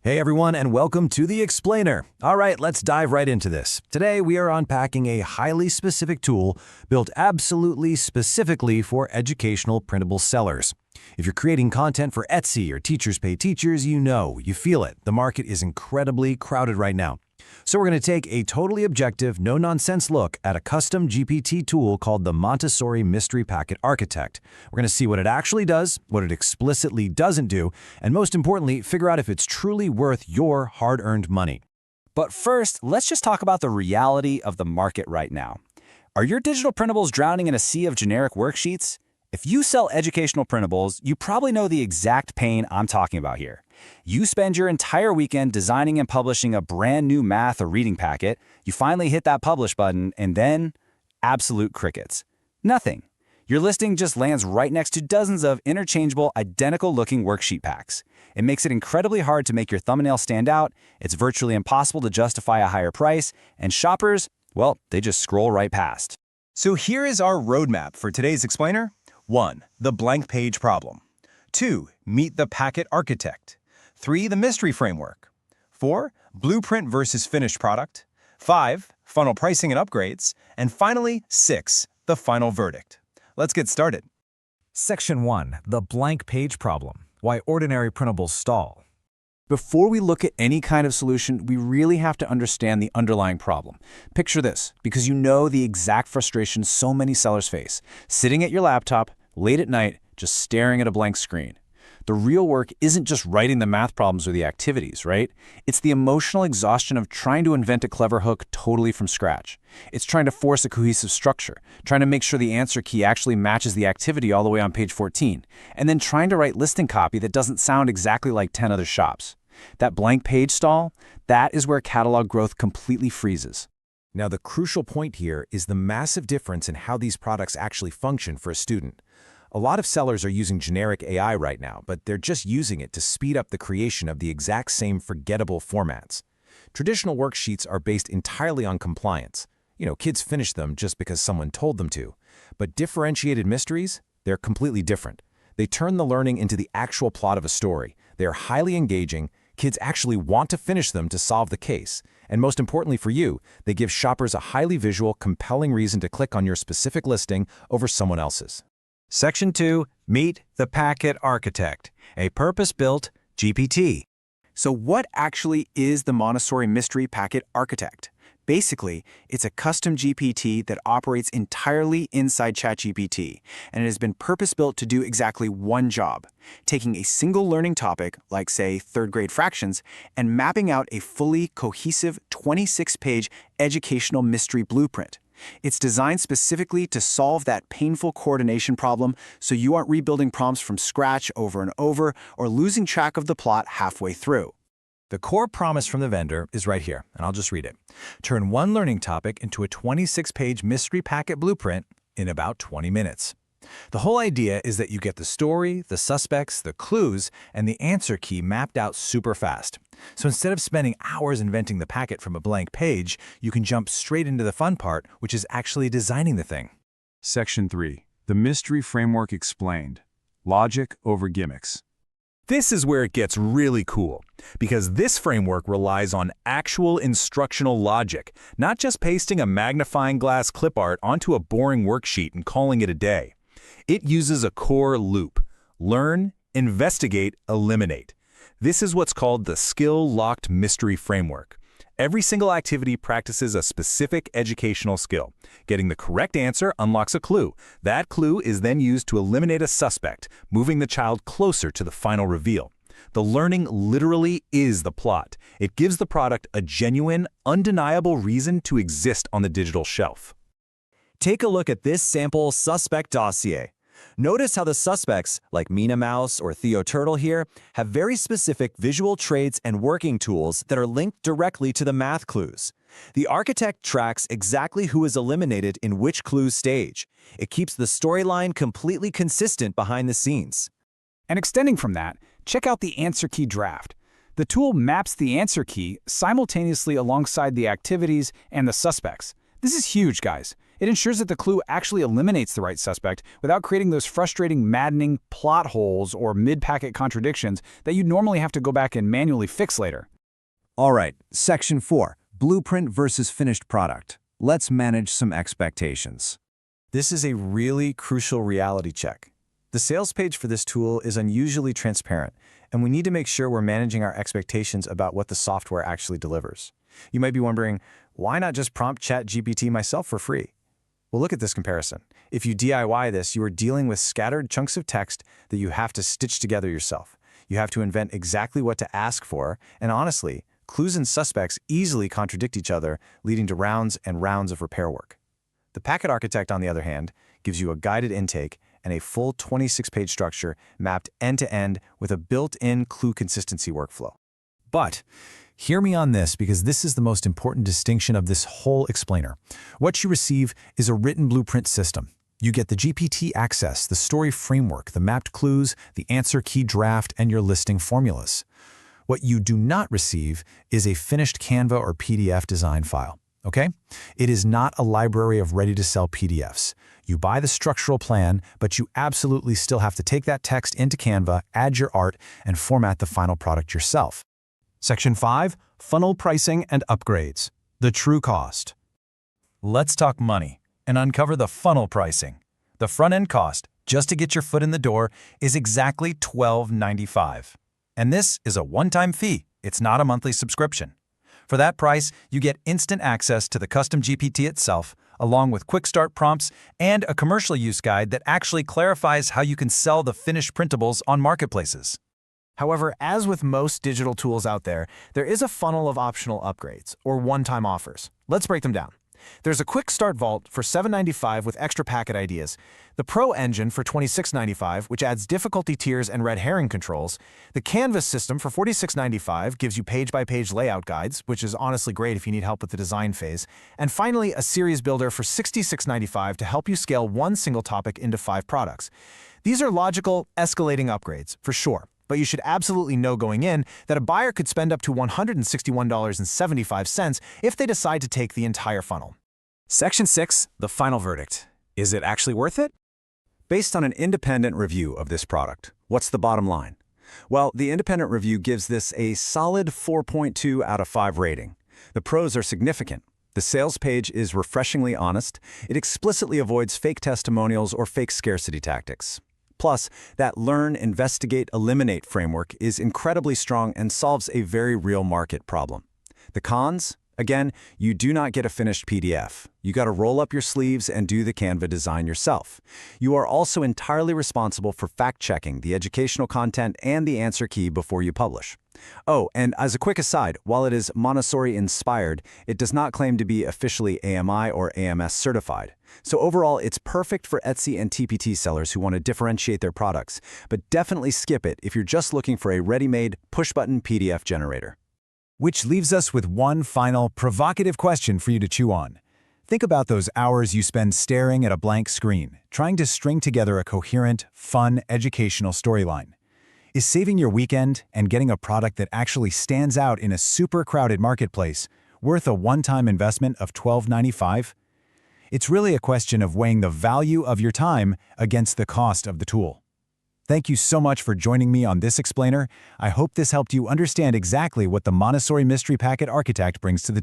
Hey everyone, and welcome to The Explainer. All right, let's dive right into this. Today we are unpacking a highly specific tool built absolutely specifically for educational printable sellers. If you're creating content for Etsy or Teachers Pay Teachers, you feel it. The market is incredibly crowded right now. So we're going to take a totally objective, no-nonsense look at a custom GPT tool called the Montessori Mystery Packet Architect. We're going to see what it actually does, what it explicitly doesn't do, and most importantly, figure out if it's truly worth your hard-earned money. But first, let's just talk about the reality of the market right now. Are your digital printables drowning in a sea of generic worksheets? If you sell educational printables, you probably know the exact pain I'm talking about here. You spend your entire weekend designing and publishing a brand new math or reading packet, you finally hit that publish button, and then absolute crickets. Nothing. Your listing just lands right next to dozens of interchangeable, identical-looking worksheet packs. It makes it incredibly hard to make your thumbnail stand out, it's virtually impossible to justify a higher price, and shoppers, well, they just scroll right past. So here is our roadmap for today's explainer. 1. The blank page problem. 2. Meet the packet architect. 3. The mystery framework. 4. Blueprint versus finished product. 5. Funnel pricing and upgrades. And finally, 6. The final verdict. Let's get started. Section 1. The blank page problem. Why ordinary printables stall. Before we look at any kind of solution, we really have to understand the underlying problem. Picture this, because you know the exact frustration so many sellers face, sitting at your laptop, late at night, just staring at a blank screen. The real work isn't just writing the math problems or the activities, right? It's the emotional exhaustion of trying to invent a clever hook totally from scratch. It's trying to force a cohesive structure, trying to make sure the answer key actually matches the activity all the way on page 14, and then trying to write listing copy that doesn't sound exactly like 10 other shops. That blank page stall, that is where catalog growth completely freezes. Now, the crucial point here is the massive difference in how these products actually function for a student. A lot of sellers are using generic AI right now, but they're just using it to speed up the creation of the exact same forgettable formats. Traditional worksheets are based entirely on compliance. Kids finish them just because someone told them to. But differentiated mysteries, they're completely different. They turn the learning into the actual plot of a story. They are highly engaging. Kids actually want to finish them to solve the case. And most importantly for you, they give shoppers a highly visual, compelling reason to click on your specific listing over someone else's. Section 2. Meet the Packet Architect, a purpose-built GPT. So what actually is the Montessori Mystery Packet Architect? Basically, it's a custom GPT that operates entirely inside ChatGPT, and it has been purpose-built to do exactly one job, taking a single learning topic, like say third-grade fractions, and mapping out a fully cohesive 26-page educational mystery blueprint. It's designed specifically to solve that painful coordination problem so you aren't rebuilding prompts from scratch over and over or losing track of the plot halfway through. The core promise from the vendor is right here, and I'll just read it. Turn one learning topic into a 26-page mystery packet blueprint in about 20 minutes. The whole idea is that you get the story, the suspects, the clues, and the answer key mapped out super fast. So instead of spending hours inventing the packet from a blank page, you can jump straight into the fun part, which is actually designing the thing. Section 3. The Mystery Framework Explained. Logic over gimmicks. This is where it gets really cool, because this framework relies on actual instructional logic, not just pasting a magnifying glass clip art onto a boring worksheet and calling it a day. It uses a core loop: learn, investigate, eliminate. This is what's called the skill-locked mystery framework. Every single activity practices a specific educational skill. Getting the correct answer unlocks a clue. That clue is then used to eliminate a suspect, moving the child closer to the final reveal. The learning literally is the plot. It gives the product a genuine, undeniable reason to exist on the digital shelf. Take a look at this sample suspect dossier. Notice how the suspects, like Mina Mouse or Theo Turtle here, have very specific visual traits and working tools that are linked directly to the math clues. The architect tracks exactly who is eliminated in which clue stage. It keeps the storyline completely consistent behind the scenes. And extending from that, check out the answer key draft. The tool maps the answer key simultaneously alongside the activities and the suspects. This is huge, guys. It ensures that the clue actually eliminates the right suspect without creating those frustrating, maddening plot holes or mid-packet contradictions that you'd normally have to go back and manually fix later. All right, Section 4, Blueprint versus Finished Product. Let's manage some expectations. This is a really crucial reality check. The sales page for this tool is unusually transparent, and we need to make sure we're managing our expectations about what the software actually delivers. You might be wondering, why not just prompt ChatGPT myself for free? Well, look at this comparison. If you DIY this, you are dealing with scattered chunks of text that you have to stitch together yourself. You have to invent exactly what to ask for, and honestly, clues and suspects easily contradict each other, leading to rounds and rounds of repair work. The Packet Architect, on the other hand, gives you a guided intake and a full 26-page structure mapped end-to-end with a built-in clue consistency workflow. But hear me on this, because this is the most important distinction of this whole explainer. What you receive is a written blueprint system. You get the GPT access, the story framework, the mapped clues, the answer key draft, and your listing formulas. What you do not receive is a finished Canva or PDF design file, okay? It is not a library of ready-to-sell PDFs. You buy the structural plan, but you absolutely still have to take that text into Canva, add your art, and format the final product yourself. Section 5, Funnel Pricing and Upgrades. The true cost. Let's talk money and uncover the funnel pricing. The front-end cost, just to get your foot in the door, is exactly $12.95. And this is a one-time fee. It's not a monthly subscription. For that price, you get instant access to the Custom GPT itself, along with quick start prompts and a commercial use guide that actually clarifies how you can sell the finished printables on marketplaces. However, as with most digital tools out there, there is a funnel of optional upgrades, or one-time offers. Let's break them down. There's a quick start vault for $7.95 with extra packet ideas, the Pro engine for $26.95, which adds difficulty tiers and red herring controls, the Canvas system for $46.95 gives you page-by-page layout guides, which is honestly great if you need help with the design phase, and finally a series builder for $66.95 to help you scale one single topic into 5 products. These are logical, escalating upgrades, for sure. But you should absolutely know going in that a buyer could spend up to $161.75 if they decide to take the entire funnel. Section 6, the final verdict. Is it actually worth it? Based on an independent review of this product, what's the bottom line? Well, the independent review gives this a solid 4.2 out of 5 rating. The pros are significant. The sales page is refreshingly honest. It explicitly avoids fake testimonials or fake scarcity tactics. Plus, that learn, investigate, eliminate framework is incredibly strong and solves a very real market problem. The cons? Again, you do not get a finished PDF. You got to roll up your sleeves and do the Canva design yourself. You are also entirely responsible for fact-checking the educational content and the answer key before you publish. Oh, and as a quick aside, while it is Montessori inspired, it does not claim to be officially AMI or AMS certified. So overall, it's perfect for Etsy and TPT sellers who want to differentiate their products, but definitely skip it if you're just looking for a ready-made, push-button PDF generator. Which leaves us with one final, provocative question for you to chew on. Think about those hours you spend staring at a blank screen, trying to string together a coherent, fun, educational storyline. Is saving your weekend and getting a product that actually stands out in a super crowded marketplace worth a one-time investment of $12.95? It's really a question of weighing the value of your time against the cost of the tool. Thank you so much for joining me on this explainer. I hope this helped you understand exactly what the Montessori Mystery Packet Architect brings to the